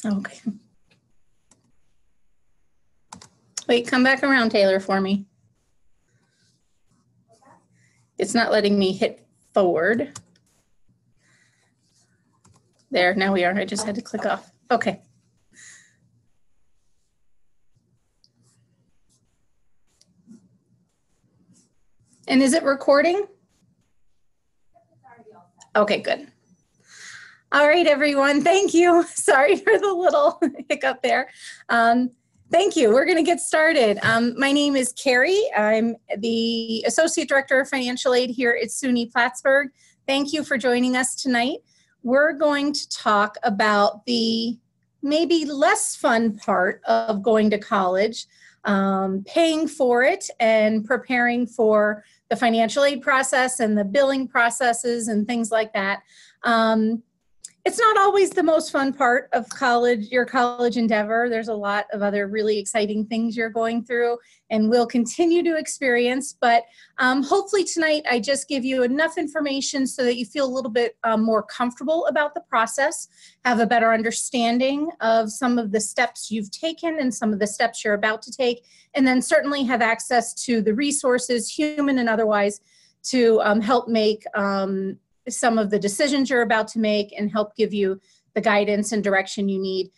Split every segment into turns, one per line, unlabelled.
Okay. Wait, come back around, Taylor, for me. It's not letting me hit forward. There, now we are. I just had to click off. Okay. And is it recording? Okay, good. All right, everyone. Thank you. Sorry for the little hiccup there. Thank you. We're going to get started. My name is Carrie. I'm the Associate Director of Financial Aid here at SUNY Plattsburgh. Thank you for joining us tonight. We're going to talk about the maybe less fun part of going to college, paying for it and preparing for the financial aid process and the billing processes and things like that. It's not always the most fun part of college, your college endeavor. There's a lot of other really exciting things you're going through and will continue to experience. But hopefully tonight I just give you enough information so that you feel a little bit more comfortable about the process, have a better understanding of some of the steps you've taken and some of the steps you're about to take, and then certainly have access to the resources, human and otherwise, to help make some of the decisions you're about to make and help give you the guidance and direction you need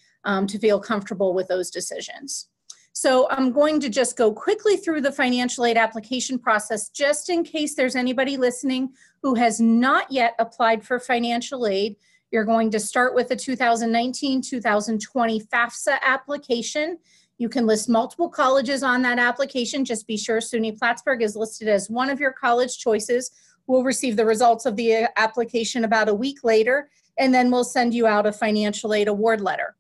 to feel comfortable with those decisions. So I'm going to just go quickly through the financial aid application process just in case there's anybody listening who has not yet applied for financial aid. You're going to start with a 2019-2020 FAFSA application. You can list multiple colleges on that application. Just be sure SUNY Plattsburgh is listed as one of your college choices. We'll receive the results of the application about a week later, and then we'll send you out a financial aid award letter.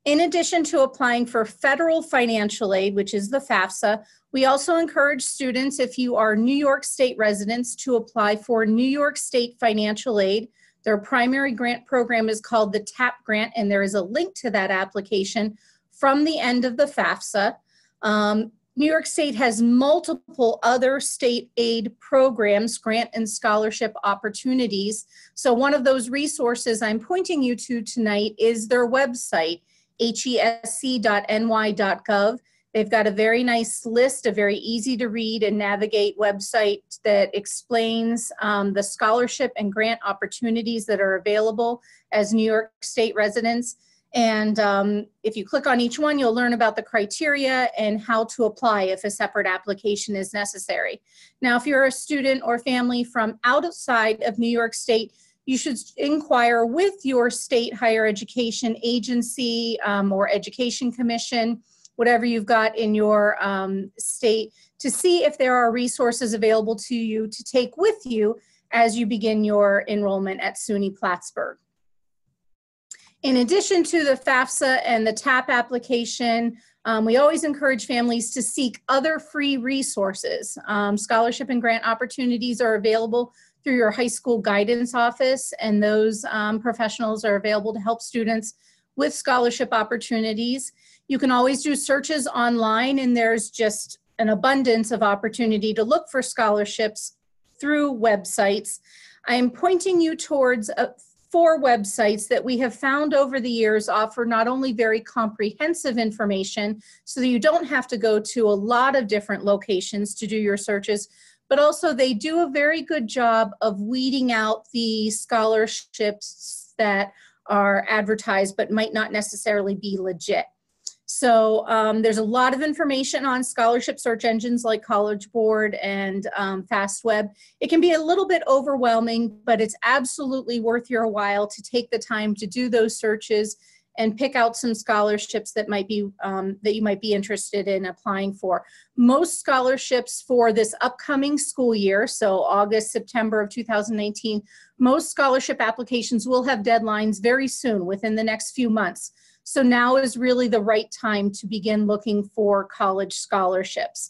In addition to applying for federal financial aid, which is the FAFSA, we also encourage students, if you are New York State residents, to apply for New York State financial aid. Their primary grant program is called the TAP grant, and there is a link to that application from the end of the FAFSA. New York State has multiple other state aid programs, grant and scholarship opportunities. So one of those resources I'm pointing you to tonight is their website, hesc.ny.gov. They've got a very nice list, a very easy to read and navigate website that explains the scholarship and grant opportunities that are available as New York State residents. And if you click on each one, you'll learn about the criteria and how to apply if a separate application is necessary. Now, if you're a student or family from outside of New York State, you should inquire with your state higher education agency or education commission, whatever you've got in your state, to see if there are resources available to you to take with you as you begin your enrollment at SUNY Plattsburgh. In addition to the FAFSA and the TAP application, we always encourage families to seek other free resources. Scholarship and grant opportunities are available through your high school guidance office, and those professionals are available to help students with scholarship opportunities. You can always do searches online, and there's just an abundance of opportunity to look for scholarships through websites. I'm pointing you towards 4 websites that we have found over the years offer not only very comprehensive information so that you don't have to go to a lot of different locations to do your searches, but also they do a very good job of weeding out the scholarships that are advertised but might not necessarily be legit. So there's a lot of information on scholarship search engines like College Board and FastWeb. It can be a little bit overwhelming, but it's absolutely worth your while to take the time to do those searches and pick out some scholarships that might be that you might be interested in applying for. Most scholarships for this upcoming school year, so August, September of 2019, most scholarship applications will have deadlines very soon, within the next few months. So now is really the right time to begin looking for college scholarships.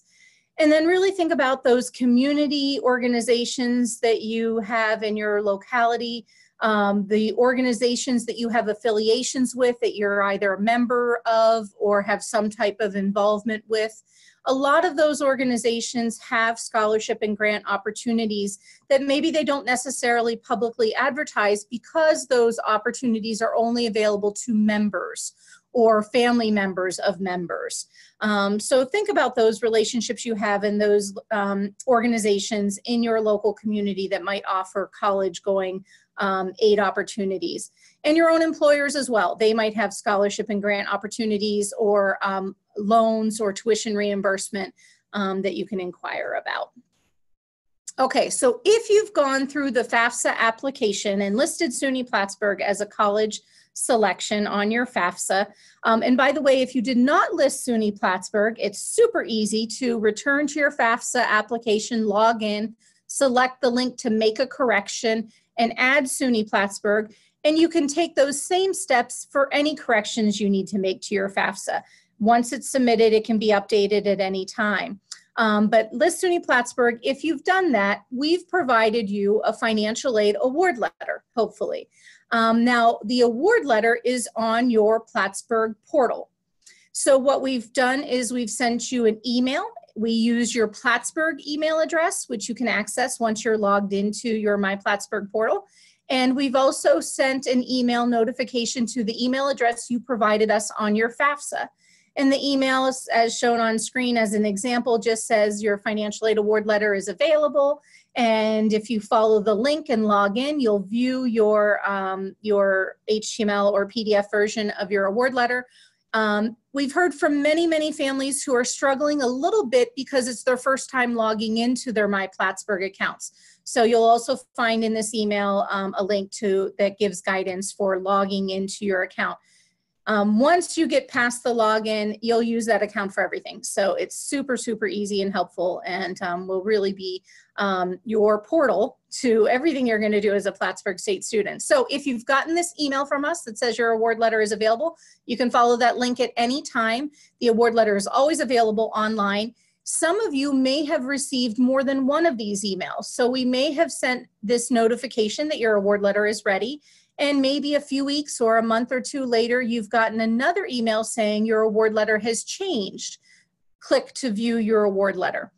And then really think about those community organizations that you have in your locality, the organizations that you have affiliations with that you're either a member of or have some type of involvement with. a lot of those organizations have scholarship and grant opportunities that maybe they don't necessarily publicly advertise because those opportunities are only available to members or family members of members. So think about those relationships you have in those organizations in your local community that might offer college-going aid opportunities. And your own employers as well. They might have scholarship and grant opportunities or loans or tuition reimbursement that you can inquire about. Okay, so if you've gone through the FAFSA application and listed SUNY Plattsburgh as a college selection on your FAFSA, and by the way, if you did not list SUNY Plattsburgh, it's super easy to return to your FAFSA application, log in, select the link to make a correction, and add SUNY Plattsburgh, and you can take those same steps for any corrections you need to make to your FAFSA. Once it's submitted, it can be updated at any time. But list SUNY Plattsburgh, if you've done that, we've provided you a financial aid award letter, hopefully. Now, the award letter is on your Plattsburgh portal. So what we've done is we've sent you an email. We use your Plattsburgh email address, which you can access once you're logged into your My Plattsburgh portal. And we've also sent an email notification to the email address you provided us on your FAFSA. And the email, as shown on screen as an example, just says your financial aid award letter is available. And if you follow the link and log in, you'll view your HTML or PDF version of your award letter. We've heard from many, many families who are struggling a little bit because it's their first time logging into their My Plattsburgh accounts. So you'll also find in this email a link that gives guidance for logging into your account. Once you get past the login, you'll use that account for everything. So it's super, super easy and helpful, and will really be your portal to everything you're going to do as a Plattsburgh State student. So if you've gotten this email from us that says your award letter is available, you can follow that link at any time. The award letter is always available online. Some of you may have received more than one of these emails. So we may have sent this notification that your award letter is ready. And maybe a few weeks or a month or two later, you've gotten another email saying your award letter has changed. Click to view your award letter.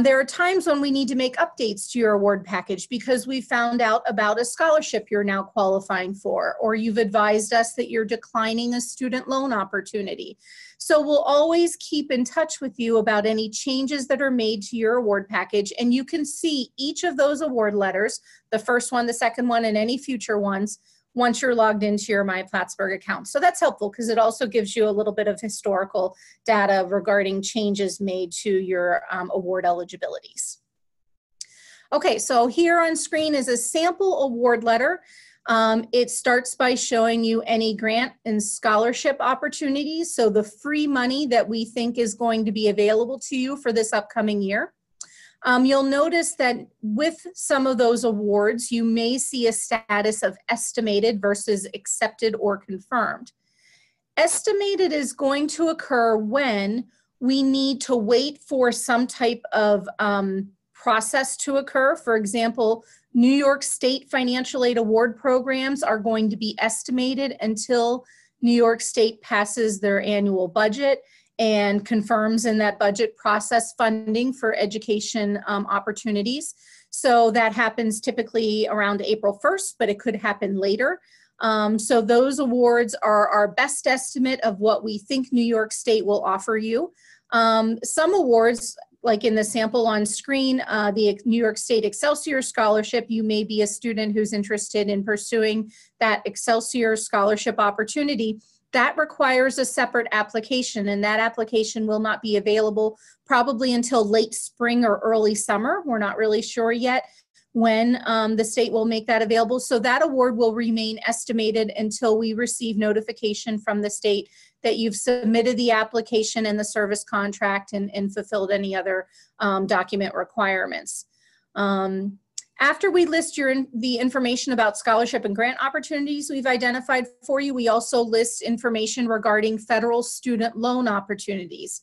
There are times when we need to make updates to your award package because we found out about a scholarship you're now qualifying for, or you've advised us that you're declining a student loan opportunity. So we'll always keep in touch with you about any changes that are made to your award package, and you can see each of those award letters, the first one, the second one, and any future ones, once you're logged into your My Plattsburgh account. So that's helpful because it also gives you a little bit of historical data regarding changes made to your award eligibilities. Okay, so here on screen is a sample award letter. It starts by showing you any grant and scholarship opportunities, so the free money that we think is going to be available to you for this upcoming year. You'll notice that with some of those awards, you may see a status of estimated versus accepted or confirmed. Estimated is going to occur when we need to wait for some type of process to occur. For example, New York State financial aid award programs are going to be estimated until New York State passes their annual budget and confirms in that budget process funding for education opportunities. So that happens typically around April 1st, but it could happen later. So those awards are our best estimate of what we think New York State will offer you. Some awards, like in the sample on screen, the New York State Excelsior Scholarship, you may be a student who's interested in pursuing that Excelsior Scholarship opportunity. That requires a separate application, and that application will not be available probably until late spring or early summer. We're not really sure yet when the state will make that available. So that award will remain estimated until we receive notification from the state that you've submitted the application and the service contract and fulfilled any other document requirements. After we list the information about scholarship and grant opportunities we've identified for you, we also list information regarding federal student loan opportunities.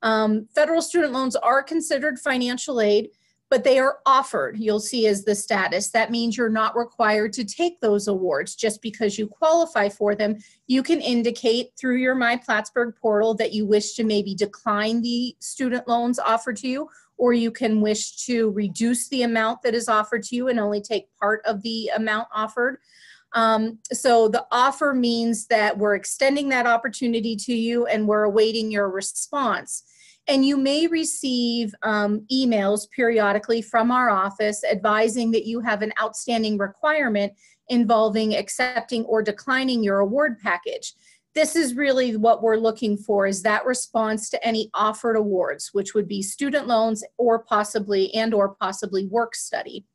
Federal student loans are considered financial aid, but they are offered, you'll see as the status. That means you're not required to take those awards just because you qualify for them. You can indicate through your My Plattsburgh portal that you wish to maybe decline the student loans offered to you, or you can wish to reduce the amount that is offered to you and only take part of the amount offered. So the offer means that we're extending that opportunity to you and we're awaiting your response. And you may receive emails periodically from our office advising that you have an outstanding requirement involving accepting or declining your award package. This is really what we're looking for, is that response to any offered awards, which would be student loans or possibly work study.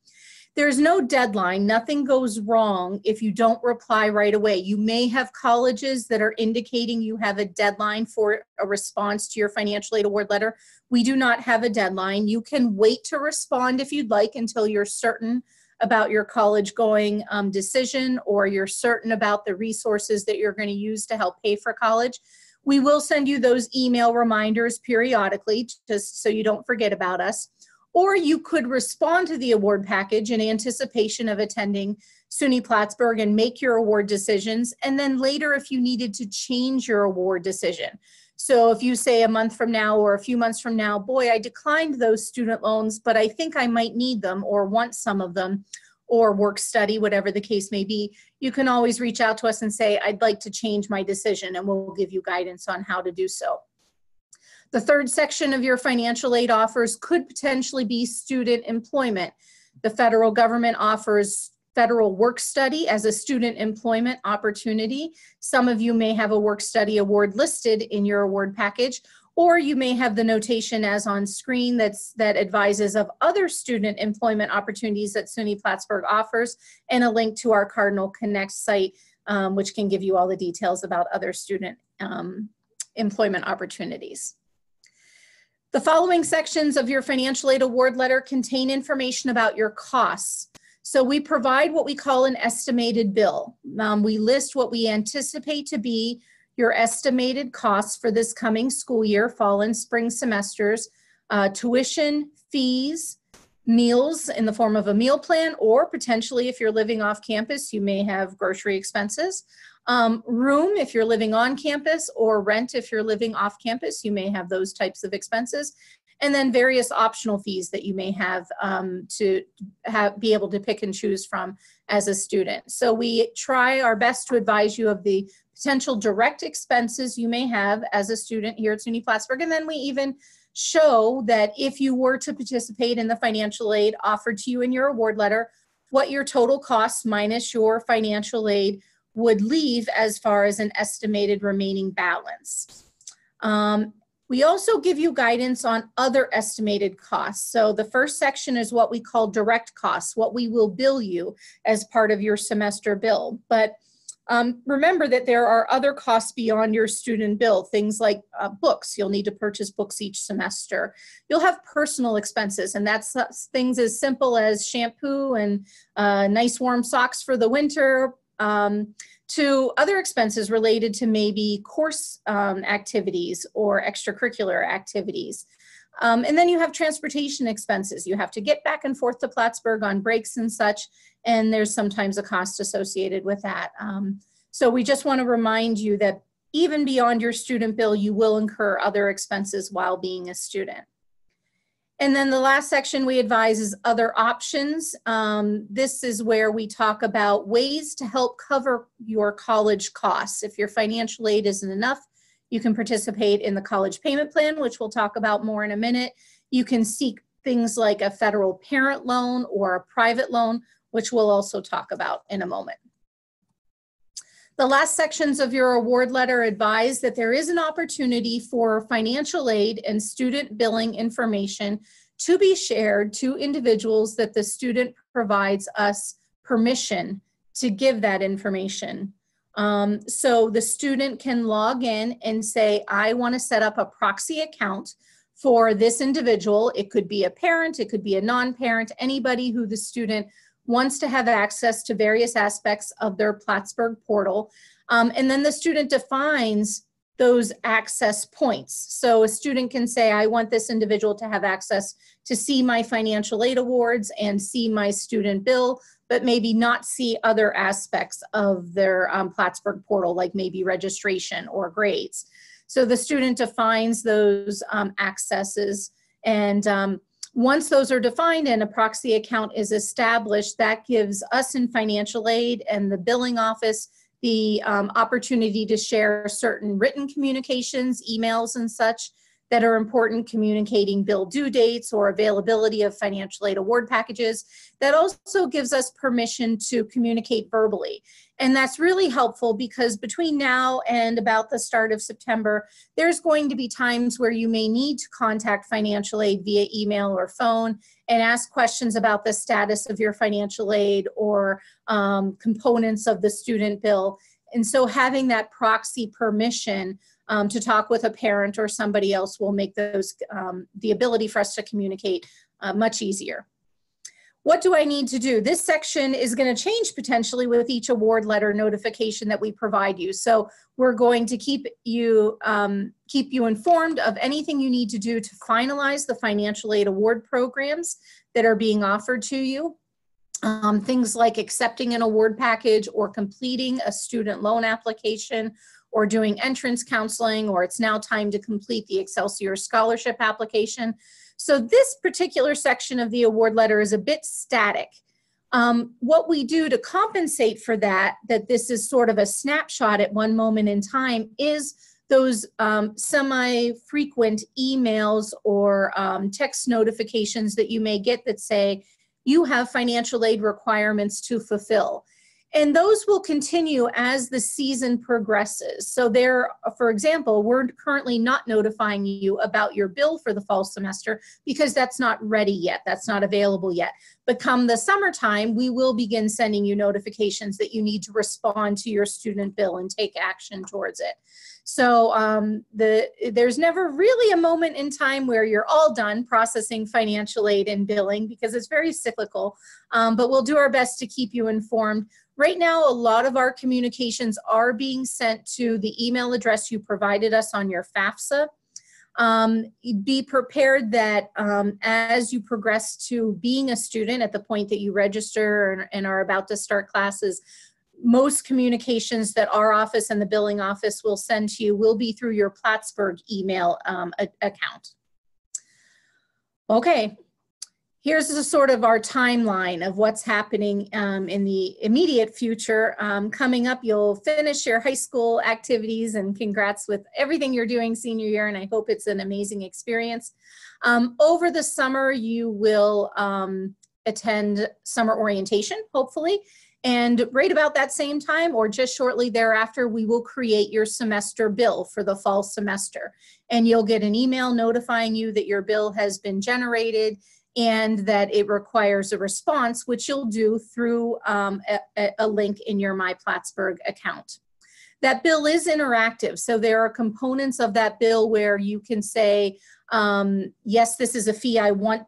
There's no deadline. Nothing goes wrong if you don't reply right away. You may have colleges that are indicating you have a deadline for a response to your financial aid award letter. We do not have a deadline. You can wait to respond if you'd like until you're certain about your college going decision, or you're certain about the resources that you're going to use to help pay for college. We will send you those email reminders periodically just so you don't forget about us. Or you could respond to the award package in anticipation of attending SUNY Plattsburgh and make your award decisions. And then later, if you needed to change your award decision. So if you say a month from now or a few months from now, boy, I declined those student loans, but I think I might need them or want some of them, or work study, whatever the case may be, you can always reach out to us and say, I'd like to change my decision, and we'll give you guidance on how to do so. The third section of your financial aid offers could potentially be student employment. The federal government offers federal work study as a student employment opportunity. Some of you may have a work study award listed in your award package, or you may have the notation as on screen that advises of other student employment opportunities that SUNY Plattsburgh offers, and a link to our Cardinal Connect site, which can give you all the details about other student employment opportunities. The following sections of your financial aid award letter contain information about your costs. So we provide what we call an estimated bill. We list what we anticipate to be your estimated costs for this coming school year, fall and spring semesters, tuition, fees, meals in the form of a meal plan, or potentially if you're living off campus, you may have grocery expenses. Room if you're living on campus, or rent if you're living off campus, you may have those types of expenses. And then various optional fees that you may have to be able to pick and choose from as a student. So we try our best to advise you of the potential direct expenses you may have as a student here at SUNY Plattsburgh. And then we even show that if you were to participate in the financial aid offered to you in your award letter, what your total costs minus your financial aid would leave as far as an estimated remaining balance. We also give you guidance on other estimated costs. So the first section is what we call direct costs, what we will bill you as part of your semester bill. But remember that there are other costs beyond your student bill, things like books. You'll need to purchase books each semester. You'll have personal expenses, and that's things as simple as shampoo and nice warm socks for the winter, to other expenses related to maybe course activities or extracurricular activities. And then you have transportation expenses. You have to get back and forth to Plattsburgh on breaks and such, and there's sometimes a cost associated with that. So we just want to remind you that even beyond your student bill, you will incur other expenses while being a student. And then the last section we advise is other options. This is where we talk about ways to help cover your college costs. If your financial aid isn't enough, you can participate in the college payment plan, which we'll talk about more in a minute. You can seek things like a federal parent loan or a private loan, which we'll also talk about in a moment. The last sections of your award letter advise that there is an opportunity for financial aid and student billing information to be shared to individuals that the student provides us permission to give that information. So the student can log in and say, I want to set up a proxy account for this individual. It could be a parent, it could be a non-parent, anybody who the student wants to have access to various aspects of their Plattsburgh portal. And then the student defines those access points. So a student can say, I want this individual to have access to see my financial aid awards and see my student bill, but maybe not see other aspects of their Plattsburgh portal, like maybe registration or grades. So the student defines those accesses, and once those are defined and a proxy account is established, that gives us in financial aid and the billing office the opportunity to share certain written communications, emails and such that are important, communicating bill due dates or availability of financial aid award packages. That also gives us permission to communicate verbally. And that's really helpful because between now and about the start of September, there's going to be times where you may need to contact financial aid via email or phone and ask questions about the status of your financial aid or components of the student bill. And so having that proxy permission to talk with a parent or somebody else will make those the ability for us to communicate much easier. What do I need to do? This section is going to change potentially with each award letter notification that we provide you. So we're going to keep you informed of anything you need to do to finalize the financial aid award programs that are being offered to you. Things like accepting an award package or completing a student loan application or doing entrance counseling, or it's now time to complete the Excelsior Scholarship application. So this particular section of the award letter is a bit static. What we do to compensate for that this is sort of a snapshot at one moment in time, is those semi-frequent emails or text notifications that you may get that say, you have financial aid requirements to fulfill. And those will continue as the season progresses. So there, for example, we're currently not notifying you about your bill for the fall semester because that's not ready yet. That's not available yet. But come the summertime, we will begin sending you notifications that you need to respond to your student bill and take action towards it. So there's never really a moment in time where you're all done processing financial aid and billing because it's very cyclical, but we'll do our best to keep you informed. Right now, a lot of our communications are being sent to the email address you provided us on your FAFSA. Be prepared that as you progress to being a student at the point that you register and are about to start classes, most communications that our office and the billing office will send to you will be through your Plattsburgh email account. Okay. Here's the sort of our timeline of what's happening in the immediate future. Coming up, you'll finish your high school activities, and congrats with everything you're doing senior year, and I hope it's an amazing experience. Over the summer, you will attend summer orientation, hopefully, and right about that same time or just shortly thereafter, we will create your semester bill for the fall semester. And you'll get an email notifying you that your bill has been generated and that it requires a response, which you'll do through a link in your My Plattsburgh account. That bill is interactive, so there are components of that bill where you can say, yes, this is a fee I want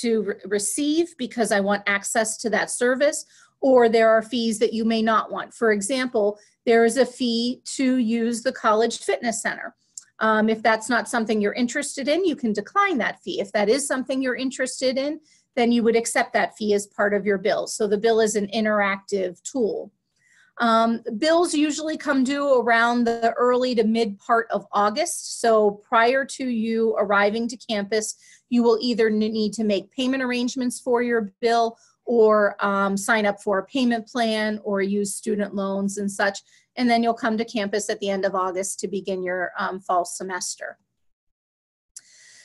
to receive because I want access to that service, or there are fees that you may not want. For example, there is a fee to use the College Fitness Center. If that's not something you're interested in, you can decline that fee. If that is something you're interested in, then you would accept that fee as part of your bill. So the bill is an interactive tool. Bills usually come due around the early to mid part of August. So prior to you arriving to campus, you will either need to make payment arrangements for your bill or sign up for a payment plan or use student loans and such. And then you'll come to campus at the end of August to begin your fall semester.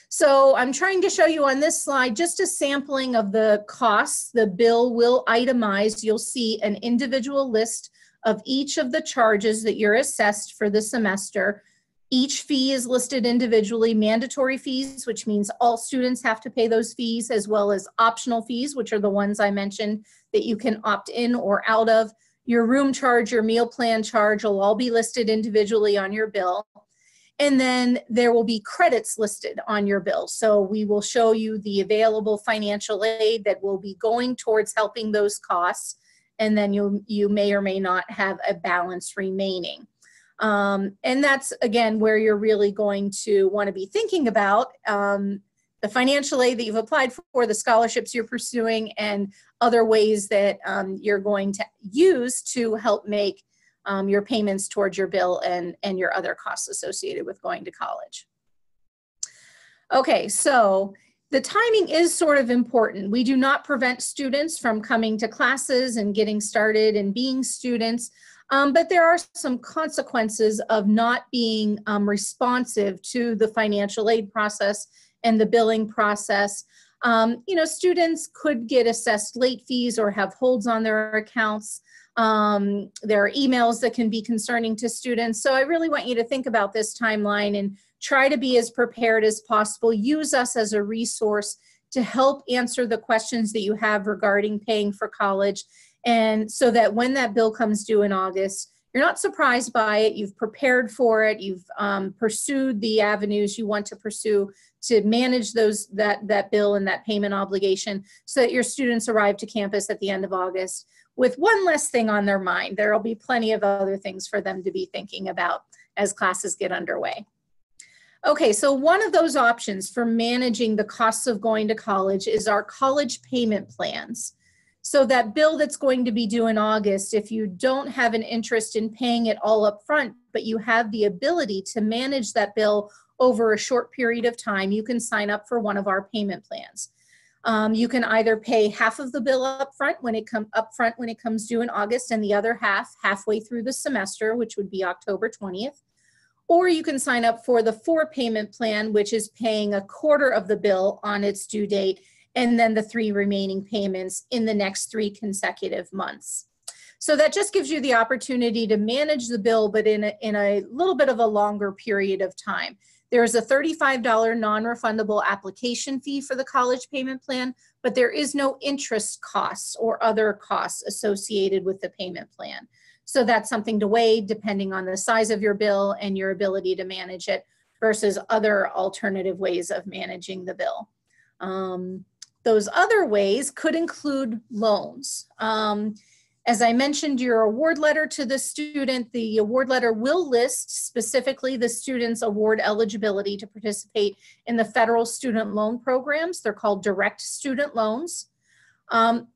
So I'm trying to show you on this slide just a sampling of the costs. The bill will itemize. You'll see an individual list of each of the charges that you're assessed for the semester. Each fee is listed individually, mandatory fees, which means all students have to pay those fees, as well as optional fees, which are the ones I mentioned that you can opt in or out of. Your room charge, your meal plan charge will all be listed individually on your bill. And then there will be credits listed on your bill. So we will show you the available financial aid that will be going towards helping those costs. And then you may or may not have a balance remaining. And that's, again, where you're really going to want to be thinking about the financial aid that you've applied for, the scholarships you're pursuing, and other ways that you're going to use to help make your payments towards your bill and your other costs associated with going to college. Okay, so the timing is sort of important. We do not prevent students from coming to classes and getting started and being students, but there are some consequences of not being responsive to the financial aid process and the billing process. You know, students could get assessed late fees or have holds on their accounts. There are emails that can be concerning to students. So I really want you to think about this timeline and try to be as prepared as possible. Use us as a resource to help answer the questions that you have regarding paying for college. And so that when that bill comes due in August, you're not surprised by it. You've prepared for it. You've pursued the avenues you want to pursue to manage that bill and that payment obligation so that your students arrive to campus at the end of August with one less thing on their mind. There will be plenty of other things for them to be thinking about as classes get underway. Okay, so one of those options for managing the costs of going to college is our college payment plans. So that bill that's going to be due in August, if you don't have an interest in paying it all up front, but you have the ability to manage that bill over a short period of time, you can sign up for one of our payment plans. You can either pay half of the bill up front when it comes due in August, and the other half halfway through the semester, which would be October 20th. Or you can sign up for the 4 payment plan, which is paying a quarter of the bill on its due date, and then the 3 remaining payments in the next 3 consecutive months. So that just gives you the opportunity to manage the bill, but in a little bit of a longer period of time. There's a $35 non-refundable application fee for the college payment plan, but there is no interest costs or other costs associated with the payment plan. So that's something to weigh depending on the size of your bill and your ability to manage it versus other alternative ways of managing the bill. Those other ways could include loans. As I mentioned, your award letter to the student, the award letter will list specifically the student's award eligibility to participate in the federal student loan programs. They're called direct student loans.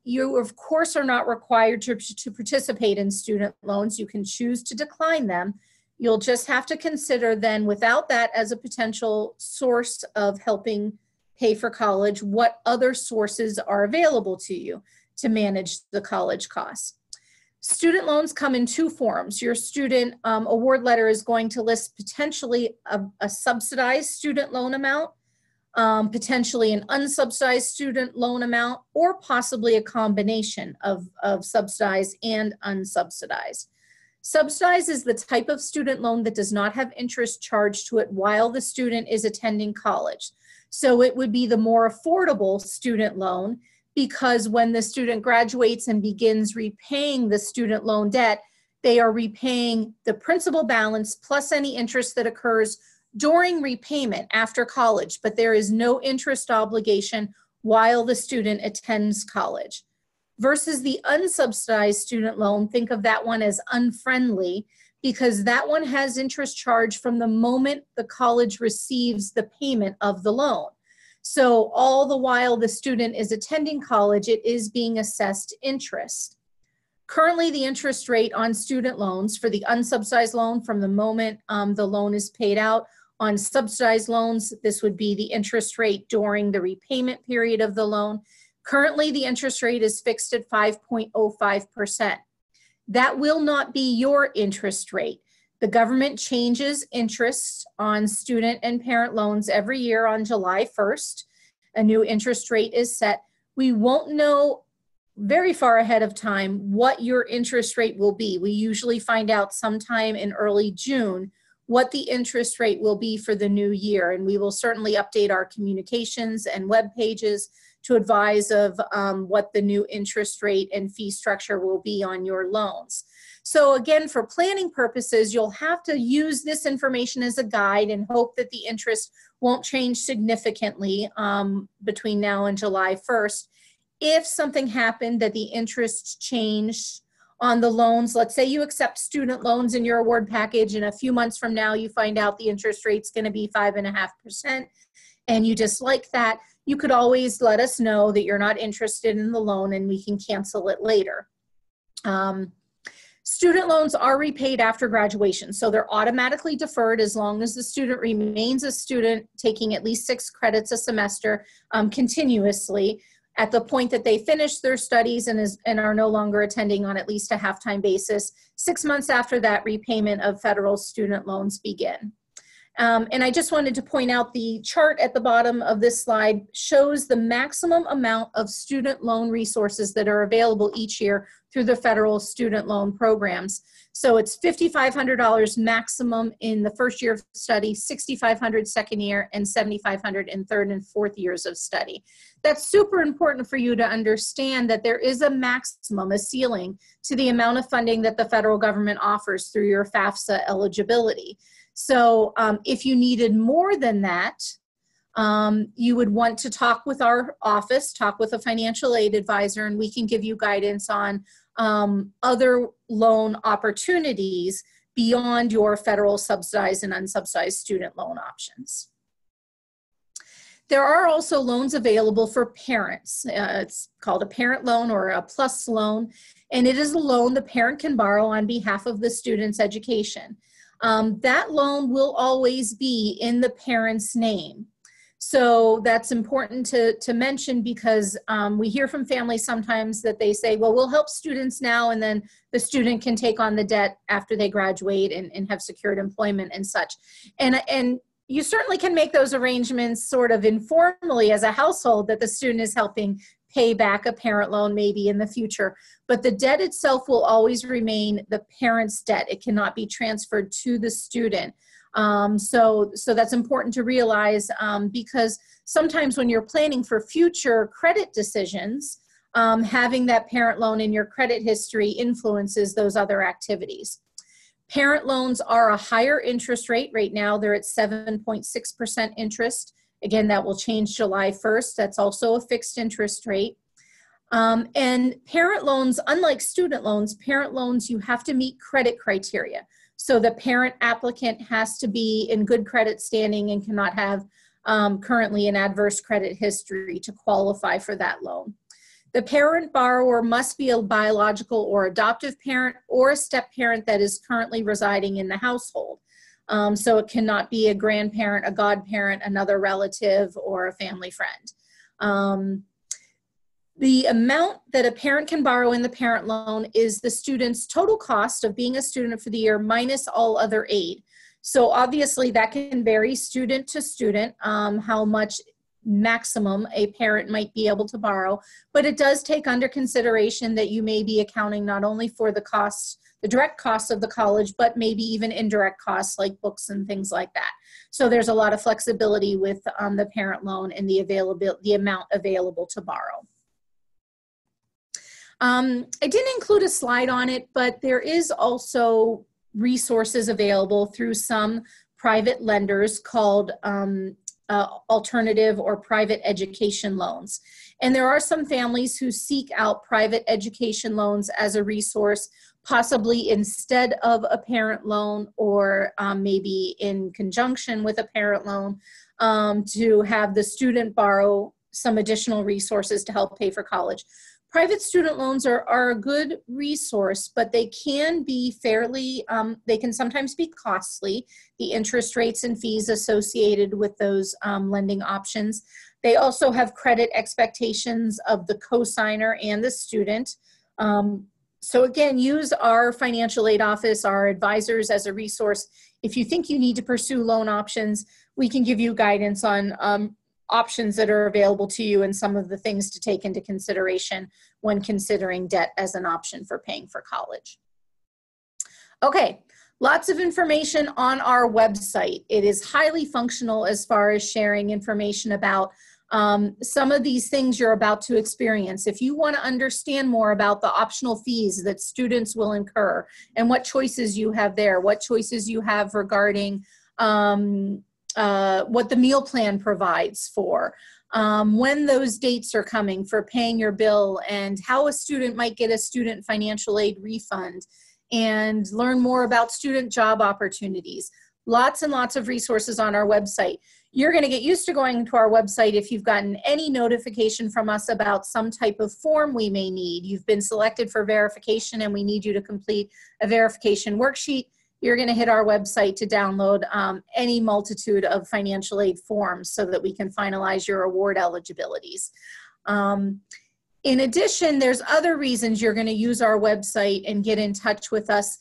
You, of course, are not required to participate in student loans. You can choose to decline them. You'll just have to consider then, without that as a potential source of helping pay for college, what other sources are available to you to manage the college costs. Student loans come in 2 forms. Your student award letter is going to list potentially a subsidized student loan amount, potentially an unsubsidized student loan amount, or possibly a combination of subsidized and unsubsidized. Subsidized is the type of student loan that does not have interest charged to it while the student is attending college. So it would be the more affordable student loan, because when the student graduates and begins repaying the student loan debt, they are repaying the principal balance plus any interest that occurs during repayment after college, but there is no interest obligation while the student attends college. Versus the unsubsidized student loan, think of that one as unfriendly, because that one has interest charged from the moment the college receives the payment of the loan. So all the while the student is attending college, it is being assessed interest. Currently, the interest rate on student loans for the unsubsidized loan from the moment the loan is paid out. On subsidized loans, this would be the interest rate during the repayment period of the loan. Currently, the interest rate is fixed at 5.05%. That will not be your interest rate. The government changes interest on student and parent loans every year on July 1st. A new interest rate is set. We won't know very far ahead of time what your interest rate will be. We usually find out sometime in early June what the interest rate will be for the new year. And we will certainly update our communications and web pages to advise of what the new interest rate and fee structure will be on your loans. So again, for planning purposes, you'll have to use this information as a guide and hope that the interest won't change significantly between now and July 1st. If something happened that the interest changed on the loans. Let's say you accept student loans in your award package, and a few months from now you find out the interest rate's going to be 5.5%, and you dislike that. You could always let us know that you're not interested in the loan, and we can cancel it later. Student loans are repaid after graduation, so they're automatically deferred as long as the student remains a student taking at least 6 credits a semester continuously at the point that they finish their studies and are no longer attending on at least a half-time basis. 6 months after that, repayment of federal student loans begin. And I just wanted to point out the chart at the bottom of this slide shows the maximum amount of student loan resources that are available each year through the federal student loan programs. So it's $5,500 maximum in the first year of study, $6,500 second year, and $7,500 in third and fourth years of study. That's super important for you to understand that there is a maximum, a ceiling, to the amount of funding that the federal government offers through your FAFSA eligibility. So if you needed more than that, you would want to talk with our office, talk with a financial aid advisor, and we can give you guidance on other loan opportunities beyond your federal subsidized and unsubsidized student loan options. There are also loans available for parents. It's called a parent loan or a PLUS loan, and it is a loan the parent can borrow on behalf of the student's education. That loan will always be in the parent's name. So that's important to mention because we hear from families sometimes that they say, well, we'll help students now, and then the student can take on the debt after they graduate and have secured employment and such. And you certainly can make those arrangements sort of informally as a household that the student is helping pay back a parent loan maybe in the future. But the debt itself will always remain the parent's debt. It cannot be transferred to the student. So that's important to realize because sometimes when you're planning for future credit decisions, having that parent loan in your credit history influences those other activities. Parent loans are a higher interest rate. Right now, they're at 7.6% interest. Again, that will change July 1st. That's also a fixed interest rate. And parent loans, unlike student loans, parent loans, you have to meet credit criteria. So the parent applicant has to be in good credit standing and cannot have currently an adverse credit history to qualify for that loan. The parent borrower must be a biological or adoptive parent or a step parent that is currently residing in the household. So it cannot be a grandparent, a godparent, another relative, or a family friend. The amount that a parent can borrow in the parent loan is the student's total cost of being a student for the year minus all other aid. So obviously that can vary student to student, how much maximum a parent might be able to borrow, but it does take under consideration that you may be accounting not only for the costs, the direct costs of the college, but maybe even indirect costs like books and things like that. So there's a lot of flexibility with the parent loan and the amount available to borrow. I didn't include a slide on it, but there is also resources available through some private lenders called alternative or private education loans. And there are some families who seek out private education loans as a resource, possibly instead of a parent loan or maybe in conjunction with a parent loan to have the student borrow some additional resources to help pay for college. Private student loans are a good resource, but they can be fairly, they can sometimes be costly, the interest rates and fees associated with those lending options. They also have credit expectations of the cosigner and the student. So again, use our financial aid office, our advisors as a resource. If you think you need to pursue loan options, we can give you guidance on options that are available to you and some of the things to take into consideration when considering debt as an option for paying for college. Okay, lots of information on our website. It is highly functional as far as sharing information about some of these things you're about to experience. If you want to understand more about the optional fees that students will incur and what choices you have there, what choices you have regarding what the meal plan provides for, when those dates are coming for paying your bill, and how a student might get a student financial aid refund, and learn more about student job opportunities. Lots and lots of resources on our website. You're going to get used to going to our website if you've gotten any notification from us about some type of form we may need. You've been selected for verification and we need you to complete a verification worksheet. You're going to hit our website to download any multitude of financial aid forms so that we can finalize your award eligibilities. In addition, there's other reasons you're going to use our website and get in touch with us.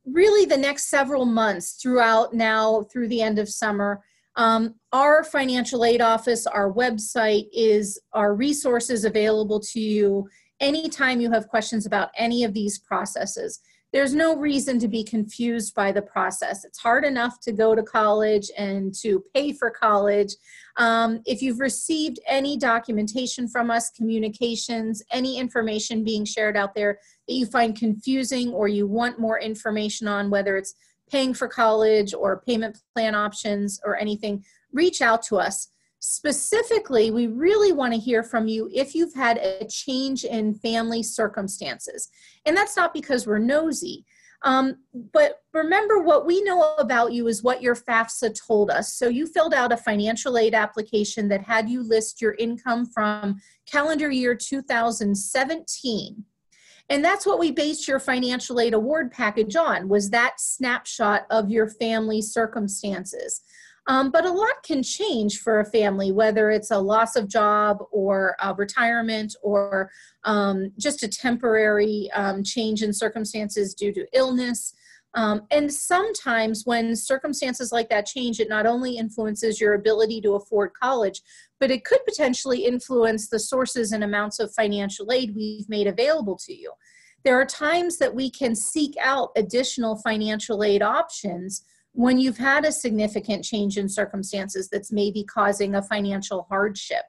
Really the next several months throughout now through the end of summer, our financial aid office, our website is our resources available to you anytime you have questions about any of these processes. There's no reason to be confused by the process. It's hard enough to go to college and to pay for college. If you've received any documentation from us, communications, any information being shared out there that you find confusing or you want more information on, whether it's paying for college or payment plan options or anything, reach out to us. Specifically, we really want to hear from you if you've had a change in family circumstances. And that's not because we're nosy. But remember, what we know about you is what your FAFSA told us. So you filled out a financial aid application that had you list your income from calendar year 2017. And that's what we based your financial aid award package on, was that snapshot of your family circumstances. But a lot can change for a family, whether it's a loss of job or retirement or just a temporary change in circumstances due to illness. And sometimes when circumstances like that change, it not only influences your ability to afford college, but it could potentially influence the sources and amounts of financial aid we've made available to you. There are times that we can seek out additional financial aid options when you've had a significant change in circumstances that's maybe causing a financial hardship.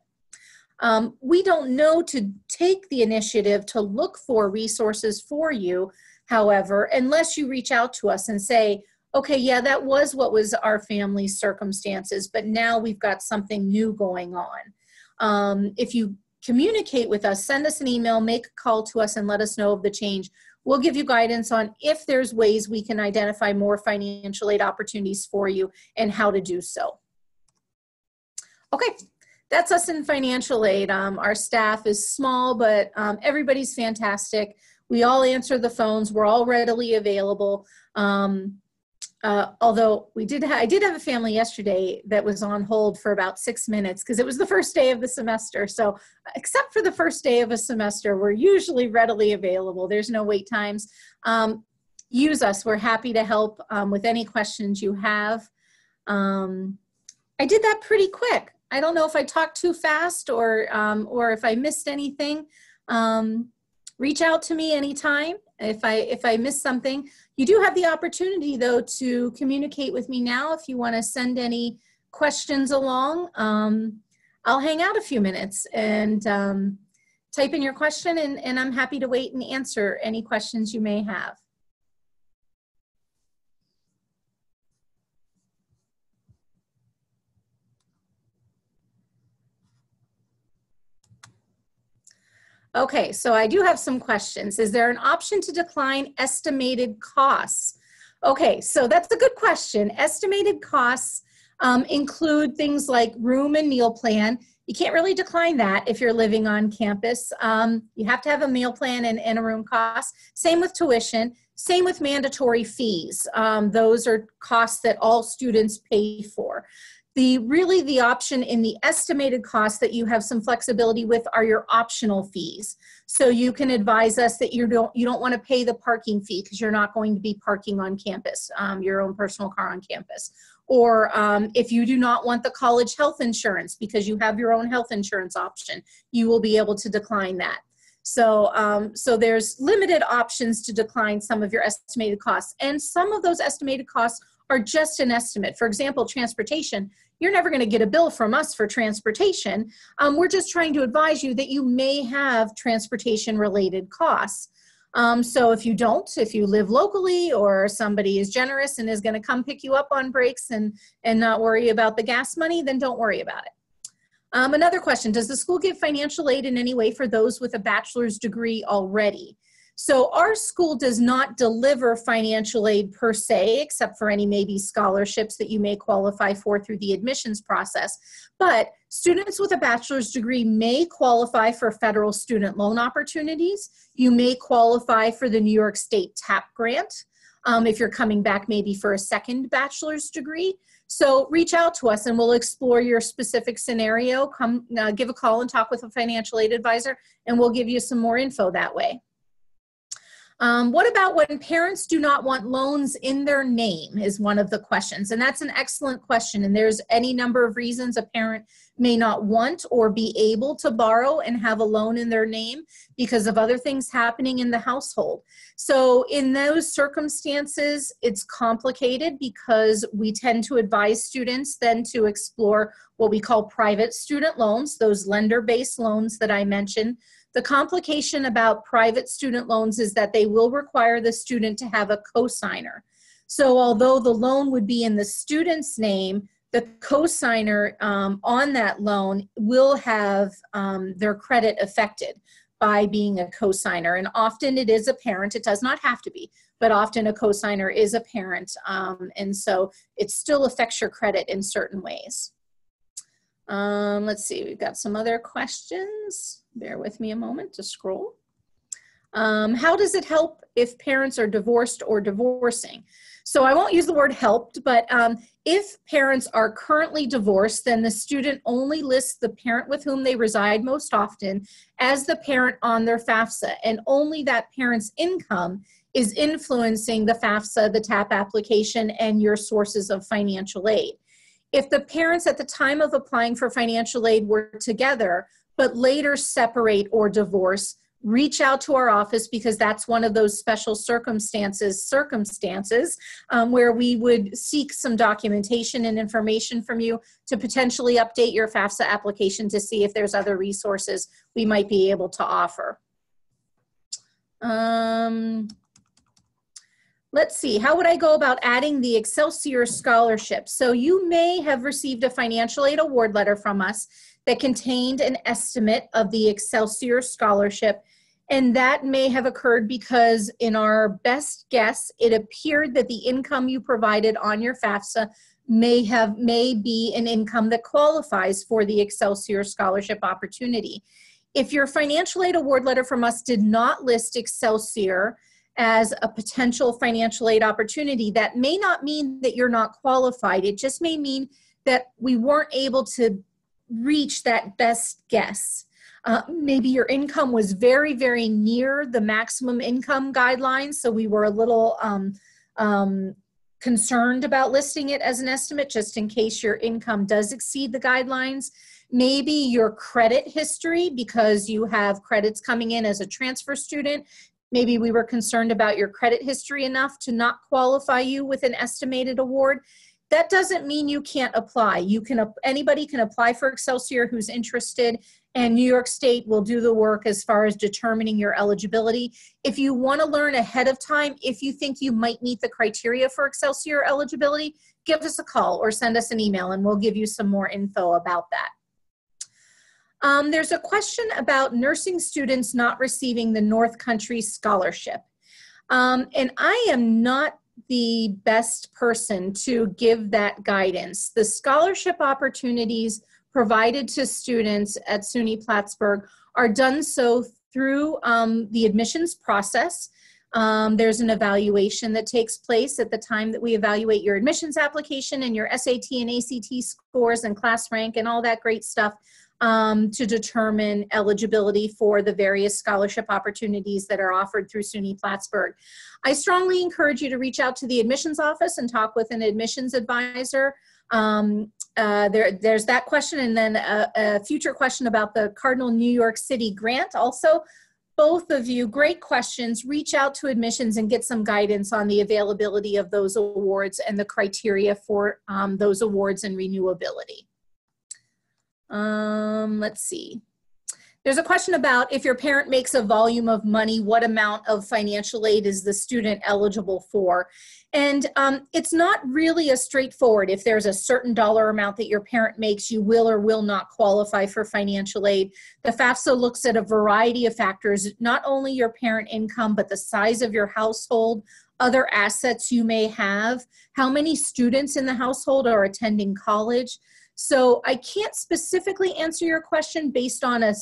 We don't know to take the initiative to look for resources for you, however, unless you reach out to us and say, okay, yeah, that was what was our family's circumstances, but now we've got something new going on. If you communicate with us, send us an email, make a call to us and let us know of the change. We'll give you guidance on if there's ways we can identify more financial aid opportunities for you and how to do so. Okay, that's us in financial aid. Our staff is small, but everybody's fantastic. We all answer the phones. We're all readily available. Although I did have a family yesterday that was on hold for about 6 minutes because it was the first day of the semester. So except for the first day of a semester, we're usually readily available. There's no wait times. Use us. We're happy to help with any questions you have. I did that pretty quick. I don't know if I talked too fast or if I missed anything. Reach out to me anytime if I missed something. You do have the opportunity, though, to communicate with me now if you want to send any questions along. I'll hang out a few minutes and type in your question, and I'm happy to wait and answer any questions you may have. Okay, so I do have some questions. Is there an option to decline estimated costs? Okay, so that's a good question. Estimated costs include things like room and meal plan. You can't really decline that if you're living on campus. You have to have a meal plan and a room cost. Same with tuition. Same with mandatory fees. Those are costs that all students pay for. The option in the estimated costs that you have some flexibility with are your optional fees. So you can advise us that you don't want to pay the parking fee because you're not going to be parking on campus, your own personal car on campus. Or if you do not want the college health insurance because you have your own health insurance option, you will be able to decline that. So, so there's limited options to decline some of your estimated costs. And some of those estimated costs are just an estimate. For example, transportation, you're never going to get a bill from us for transportation. We're just trying to advise you that you may have transportation related costs. So if you live locally or somebody is generous and is going to come pick you up on breaks and not worry about the gas money, then don't worry about it. Another question, does the school give financial aid in any way for those with a bachelor's degree already? So our school does not deliver financial aid per se, except for any maybe scholarships that you may qualify for through the admissions process. But students with a bachelor's degree may qualify for federal student loan opportunities. You may qualify for the New York State TAP grant if you're coming back maybe for a second bachelor's degree. So reach out to us and we'll explore your specific scenario. Come give a call and talk with a financial aid advisor, and we'll give you some more info that way. What about when parents do not want loans in their name is one of the questions. And that's an excellent question. And there's any number of reasons a parent may not want or be able to borrow and have a loan in their name because of other things happening in the household. So in those circumstances, it's complicated because we tend to advise students then to explore what we call private student loans, those lender-based loans that I mentioned. The complication about private student loans is that they will require the student to have a cosigner. So although the loan would be in the student's name, the cosigner on that loan will have their credit affected by being a cosigner. And often it is a parent. It does not have to be, but often a cosigner is a parent. And so it still affects your credit in certain ways. Let's see, we've got some other questions. Bear with me a moment to scroll. How does it help if parents are divorced or divorcing? So I won't use the word helped, but if parents are currently divorced, then the student only lists the parent with whom they reside most often as the parent on their FAFSA, and only that parent's income is influencing the FAFSA, the TAP application, and your sources of financial aid. If the parents at the time of applying for financial aid were together, but later separate or divorce, reach out to our office because that's one of those special circumstances where we would seek some documentation and information from you to potentially update your FAFSA application to see if there's other resources we might be able to offer. Let's see, how would I go about adding the Excelsior Scholarship? So you may have received a financial aid award letter from us that contained an estimate of the Excelsior Scholarship, and that may have occurred because in our best guess, it appeared that the income you provided on your FAFSA may be an income that qualifies for the Excelsior Scholarship opportunity. If your financial aid award letter from us did not list Excelsior as a potential financial aid opportunity, that may not mean that you're not qualified. It just may mean that we weren't able to reach that best guess. Maybe your income was very, very near the maximum income guidelines, so we were a little concerned about listing it as an estimate just in case your income does exceed the guidelines. Maybe your credit history, because you have credits coming in as a transfer student, maybe we were concerned about your credit history enough to not qualify you with an estimated award. That doesn't mean you can't apply. Anybody can apply for Excelsior who's interested, and New York State will do the work as far as determining your eligibility. If you want to learn ahead of time, if you think you might meet the criteria for Excelsior eligibility, give us a call or send us an email and we'll give you some more info about that. There's a question about nursing students not receiving the North Country Scholarship. And I am not the best person to give that guidance. The scholarship opportunities provided to students at SUNY Plattsburgh are done so through the admissions process. There's an evaluation that takes place at the time that we evaluate your admissions application and your SAT and ACT scores and class rank and all that great stuff to determine eligibility for the various scholarship opportunities that are offered through SUNY Plattsburgh. I strongly encourage you to reach out to the admissions office and talk with an admissions advisor. There's that question, and then a future question about the Cardinal New York City grant also. Both of you, great questions. Reach out to admissions and get some guidance on the availability of those awards and the criteria for those awards and renewability. Let's see. There's a question about if your parent makes a volume of money, what amount of financial aid is the student eligible for? And it's not really as straightforward. If there's a certain dollar amount that your parent makes, you will or will not qualify for financial aid. The FAFSA looks at a variety of factors, not only your parent income, but the size of your household, other assets you may have, how many students in the household are attending college. So I can't specifically answer your question based on a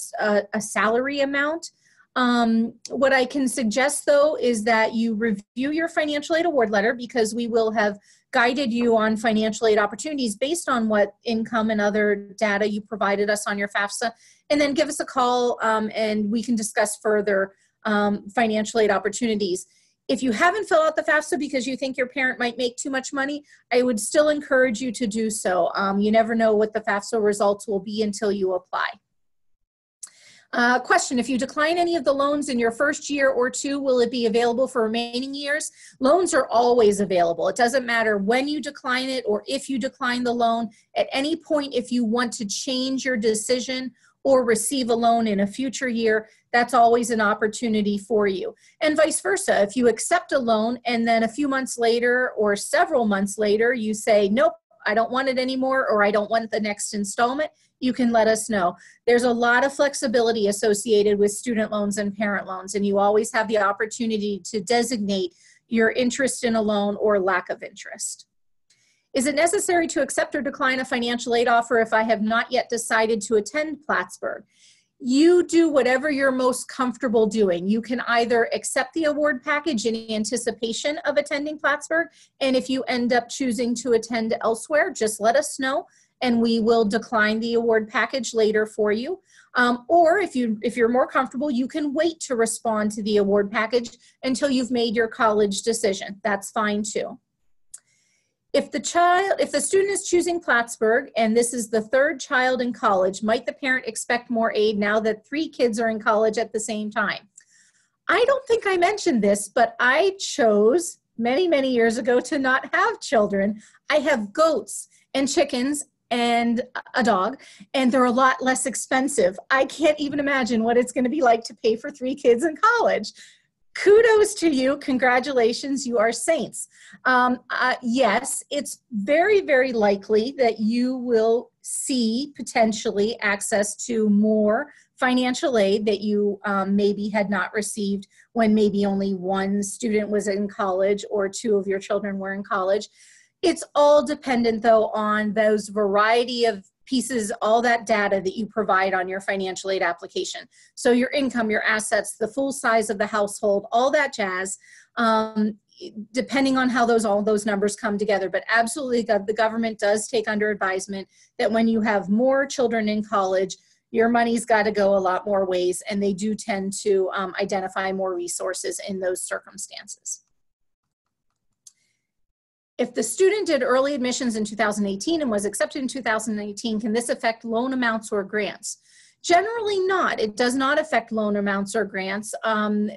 salary amount. What I can suggest, though, is that you review your financial aid award letter, because we will have guided you on financial aid opportunities based on what income and other data you provided us on your FAFSA, and then give us a call and we can discuss further financial aid opportunities. If you haven't filled out the FAFSA because you think your parent might make too much money, I would still encourage you to do so. You never know what the FAFSA results will be until you apply. Question, if you decline any of the loans in your first year or two, will it be available for remaining years? Loans are always available. It doesn't matter when you decline it or if you decline the loan. At any point, if you want to change your decision or receive a loan in a future year, that's always an opportunity for you. And vice versa, if you accept a loan and then a few months later or several months later, you say, nope, I don't want it anymore, or I don't want the next installment, you can let us know. There's a lot of flexibility associated with student loans and parent loans, and you always have the opportunity to designate your interest in a loan or lack of interest. Is it necessary to accept or decline a financial aid offer if I have not yet decided to attend Plattsburgh? You do whatever you're most comfortable doing. You can either accept the award package in anticipation of attending Plattsburgh, and if you end up choosing to attend elsewhere, just let us know and we will decline the award package later for you. Or if you're more comfortable, you can wait to respond to the award package until you've made your college decision. That's fine too. If the student is choosing Plattsburgh and this is the third child in college, might the parent expect more aid now that 3 kids are in college at the same time? I don't think I mentioned this, but I chose many, many years ago to not have children. I have goats and chickens and a dog, and they're a lot less expensive. I can't even imagine what it's going to be like to pay for 3 kids in college. Kudos to you. Congratulations. You are saints. Yes, it's very, very likely that you will see potentially access to more financial aid that you maybe had not received when maybe only 1 student was in college or 2 of your children were in college. It's all dependent, though, on those variety of pieces, all that data that you provide on your financial aid application. So your income, your assets, the full size of the household, all that jazz, depending on how all those numbers come together. But absolutely, the government does take under advisement that when you have more children in college, your money's got to go a lot more ways, and they do tend to identify more resources in those circumstances. If the student did early admissions in 2018 and was accepted in 2018, can this affect loan amounts or grants? Generally not. It does not affect loan amounts or grants.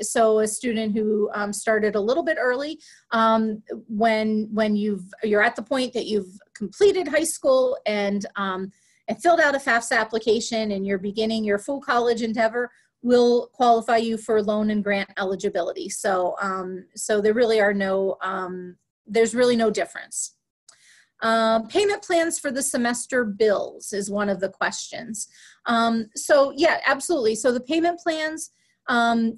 So a student who started a little bit early, when you're at the point that you've completed high school and filled out a FAFSA application and you're beginning your full college endeavor, will qualify you for loan and grant eligibility. So, so there really are no there's really no difference. Payment plans for the semester bills is one of the questions. So yeah, absolutely. So the payment plans,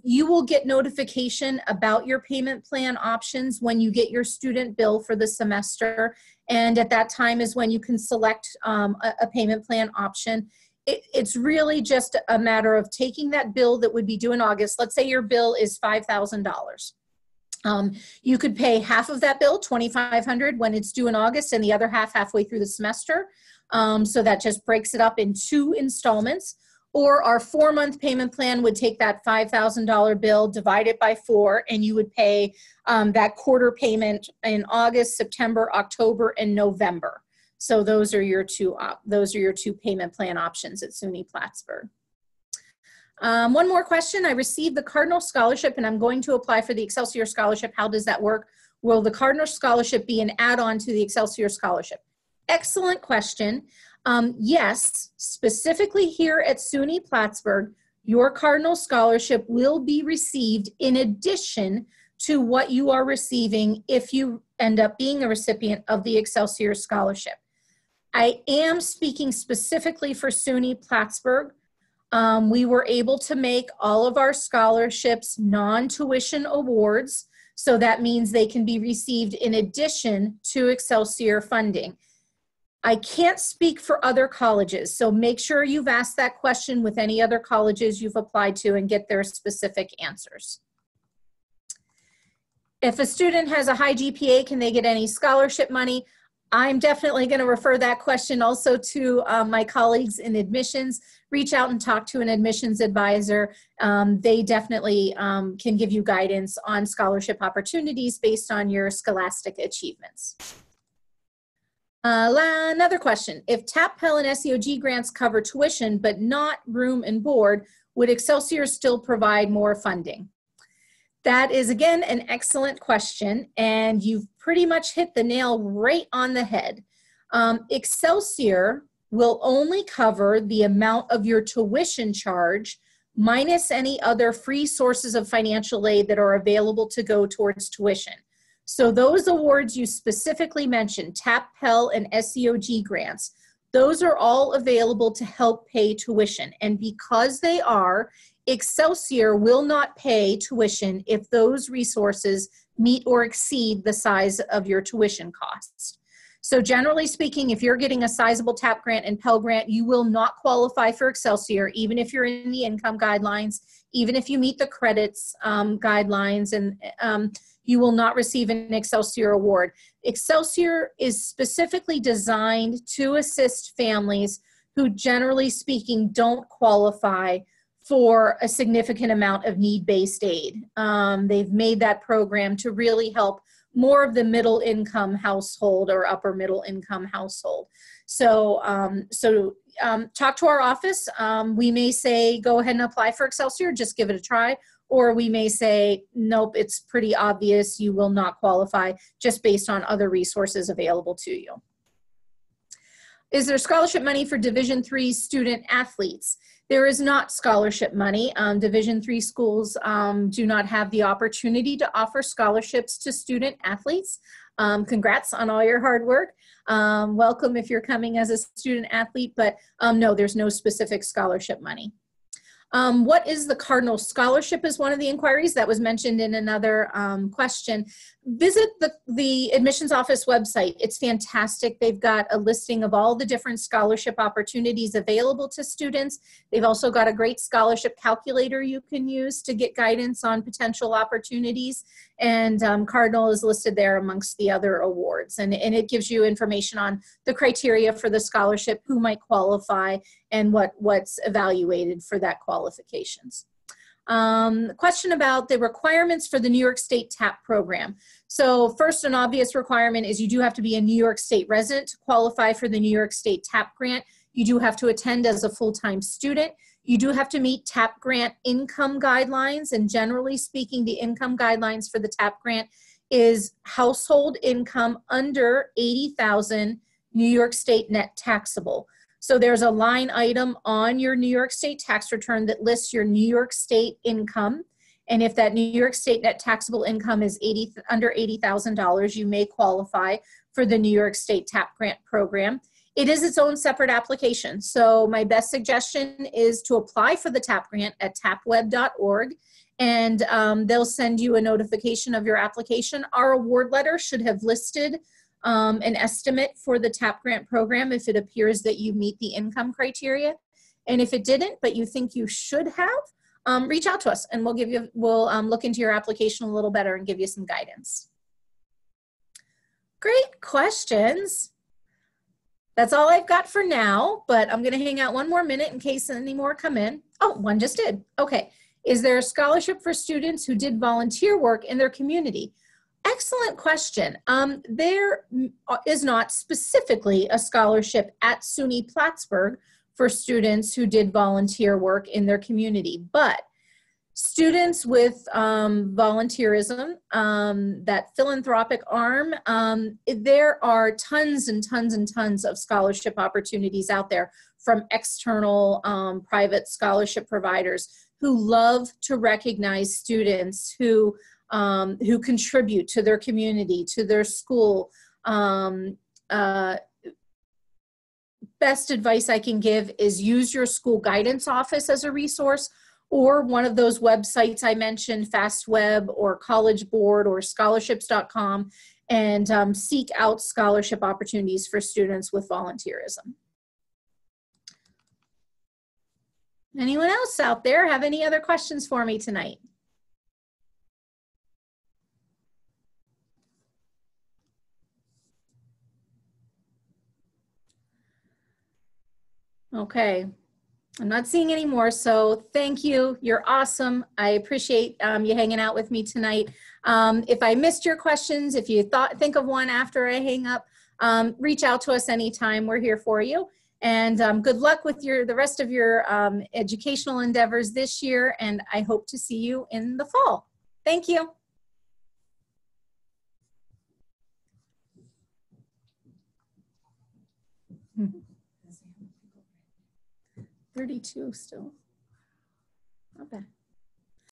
you will get notification about your payment plan options when you get your student bill for the semester. And at that time is when you can select a payment plan option. It's really just a matter of taking that bill that would be due in August. Let's say your bill is $5,000. You could pay half of that bill, $2,500, when it's due in August, and the other half halfway through the semester. So that just breaks it up in 2 installments. Or our 4-month payment plan would take that $5,000 bill, divide it by 4, and you would pay that quarter payment in August, September, October, and November. So those are your 2 payment plan options at SUNY Plattsburgh. One more question. I received the Cardinal Scholarship and I'm going to apply for the Excelsior Scholarship. How does that work? Will the Cardinal Scholarship be an add-on to the Excelsior Scholarship? Excellent question. Yes, specifically here at SUNY Plattsburgh, Your Cardinal Scholarship will be received in addition to what you are receiving if you end up being a recipient of the Excelsior Scholarship. I am speaking specifically for SUNY Plattsburgh. We were able to make all of our scholarships non-tuition awards, so that means they can be received in addition to Excelsior funding. I can't speak for other colleges, so make sure you've asked that question with any other colleges you've applied to and get their specific answers. If a student has a high GPA, can they get any scholarship money? I'm definitely going to refer that question also to my colleagues in admissions. Reach out and talk to an admissions advisor. They definitely can give you guidance on scholarship opportunities based on your scholastic achievements. Another question. If TAP, Pell, and SEOG grants cover tuition but not room and board, would Excelsior still provide more funding? That is, again, an excellent question, and you've pretty much hit the nail right on the head. Excelsior will only cover the amount of your tuition charge minus any other free sources of financial aid that are available to go towards tuition. So those awards you specifically mentioned, TAP, Pell, and SEOG grants, those are all available to help pay tuition. And because they are, Excelsior will not pay tuition if those resources meet or exceed the size of your tuition costs. So generally speaking, if you're getting a sizable TAP grant and Pell grant, you will not qualify for Excelsior, even if you're in the income guidelines, even if you meet the credits guidelines, and you will not receive an Excelsior award. Excelsior is specifically designed to assist families who, generally speaking, don't qualify for a significant amount of need-based aid. They've made that program to really help more of the middle income household or upper middle income household. So, talk to our office. We may say, go ahead and apply for Excelsior, just give it a try. Or we may say, nope, it's pretty obvious you will not qualify just based on other resources available to you. Is there scholarship money for Division III student athletes? There is not scholarship money. Division III schools do not have the opportunity to offer scholarships to student athletes. Congrats on all your hard work. Welcome if you're coming as a student athlete, but no, there's no specific scholarship money. What is the Cardinal Scholarship is one of the inquiries that was mentioned in another question. Visit the admissions office website. It's fantastic. They've got a listing of all the different scholarship opportunities available to students. They've also got a great scholarship calculator you can use to get guidance on potential opportunities. And Cardinal is listed there amongst the other awards. And it gives you information on the criteria for the scholarship, who might qualify, and what's evaluated for that qualifications. Question about the requirements for the New York State TAP program. So first, an obvious requirement is you do have to be a New York State resident to qualify for the New York State TAP grant. You do have to attend as a full-time student. You do have to meet TAP grant income guidelines, and generally speaking, the income guidelines for the TAP grant is household income under $80,000 New York State net taxable. So there's a line item on your New York State tax return that lists your New York State income. And if that New York State net taxable income is under $80,000, you may qualify for the New York State TAP grant program. It is its own separate application. So my best suggestion is to apply for the TAP grant at tapweb.org, and they'll send you a notification of your application. Our award letter should have listed an estimate for the TAP grant program if it appears that you meet the income criteria. And if it didn't, but you think you should have, reach out to us and we'll look into your application a little better and give you some guidance. Great questions. That's all I've got for now, but I'm gonna hang out one more minute in case any more come in. Oh, one just did. Okay. Is there a scholarship for students who did volunteer work in their community? Excellent question. There is not specifically a scholarship at SUNY Plattsburgh for students who did volunteer work in their community, but Students with volunteerism, that philanthropic arm, there are tons and tons and tons of scholarship opportunities out there from external private scholarship providers who love to recognize students who contribute to their community, to their school. Best advice I can give is use your school guidance office as a resource, or one of those websites I mentioned, FastWeb or College Board or scholarships.com, and seek out scholarship opportunities for students with volunteerism. Anyone else out there have any other questions for me tonight? Okay. I'm not seeing any more, so thank you. You're awesome. I appreciate you hanging out with me tonight. If I missed your questions, if you think of one after I hang up, reach out to us anytime. We're here for you. And good luck with the rest of your educational endeavors this year, and I hope to see you in the fall. Thank you. 32 still. Not bad.